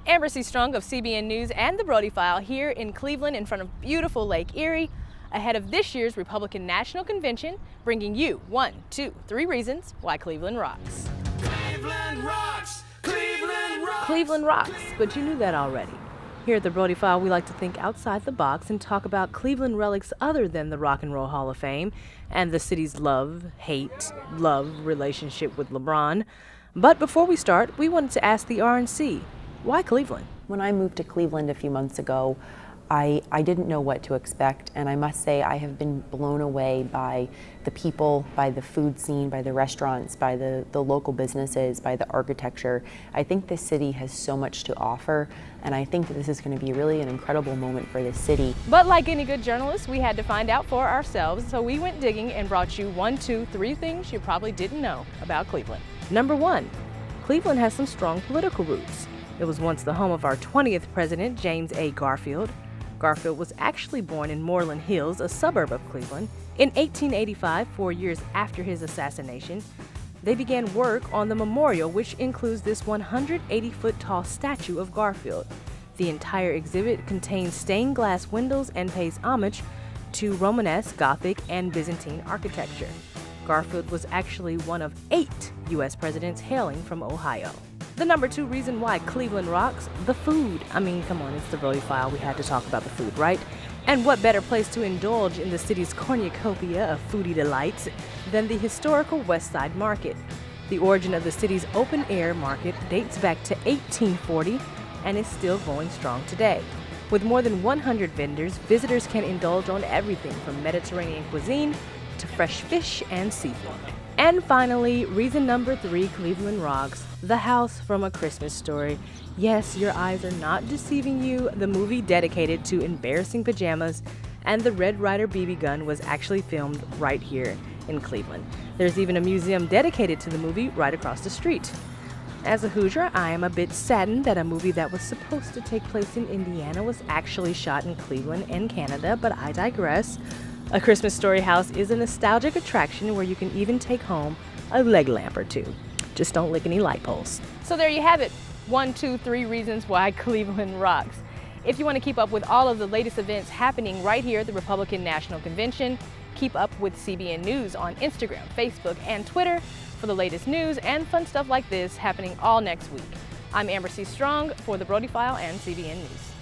Amber C. Strong of CBN News and the Brody File here in Cleveland in front of beautiful Lake Erie ahead of this year's Republican National Convention, bringing you 1, 2, 3 reasons why Cleveland rocks. Cleveland rocks! Cleveland rocks! Cleveland rocks, but you knew that already. Here at the Brody File, we like to think outside the box and talk about Cleveland relics other than the Rock and Roll Hall of Fame and the city's love relationship with LeBron. But before we start, we wanted to ask the RNC, why Cleveland? When I moved to Cleveland a few months ago, I didn't know what to expect, and I must say I have been blown away by the people, by the food scene, by the restaurants, by the local businesses, by the architecture. I think this city has so much to offer, and I think that this is going to be really an incredible moment for this city. But like any good journalist, we had to find out for ourselves, so we went digging and brought you 1, 2, 3 things you probably didn't know about Cleveland. Number 1, Cleveland has some strong political roots. It was once the home of our 20th president, James A. Garfield. Garfield was actually born in Moreland Hills, a suburb of Cleveland. In 1885, 4 years after his assassination, they began work on the memorial, which includes this 180-foot-tall statue of Garfield. The entire exhibit contains stained glass windows and pays homage to Romanesque, Gothic, and Byzantine architecture. Garfield was actually one of 8 U.S. presidents hailing from Ohio. The number 2 reason why Cleveland rocks, the food. I mean, come on, it's the Brody File. We had to talk about the food, right? And what better place to indulge in the city's cornucopia of foodie delights than the historical West Side Market? The origin of the city's open-air market dates back to 1840 and is still going strong today. With more than 100 vendors, visitors can indulge on everything from Mediterranean cuisine to fresh fish and seafood. And finally, reason number 3 Cleveland rocks, The House from A Christmas Story. Yes, your eyes are not deceiving you. The movie dedicated to embarrassing pajamas and the Red Ryder BB gun was actually filmed right here in Cleveland. There's even a museum dedicated to the movie right across the street. As a Hoosier, I am a bit saddened that a movie that was supposed to take place in Indiana was actually shot in Cleveland and Canada, but I digress. A Christmas Story house is a nostalgic attraction where you can even take home a leg lamp or 2. Just don't lick any light poles. So there you have it. 1, 2, 3 reasons why Cleveland rocks. If you want to keep up with all of the latest events happening right here at the Republican National Convention, keep up with CBN News on Instagram, Facebook, and Twitter for the latest news and fun stuff like this happening all next week. I'm Amber C. Strong for the Brody File and CBN News.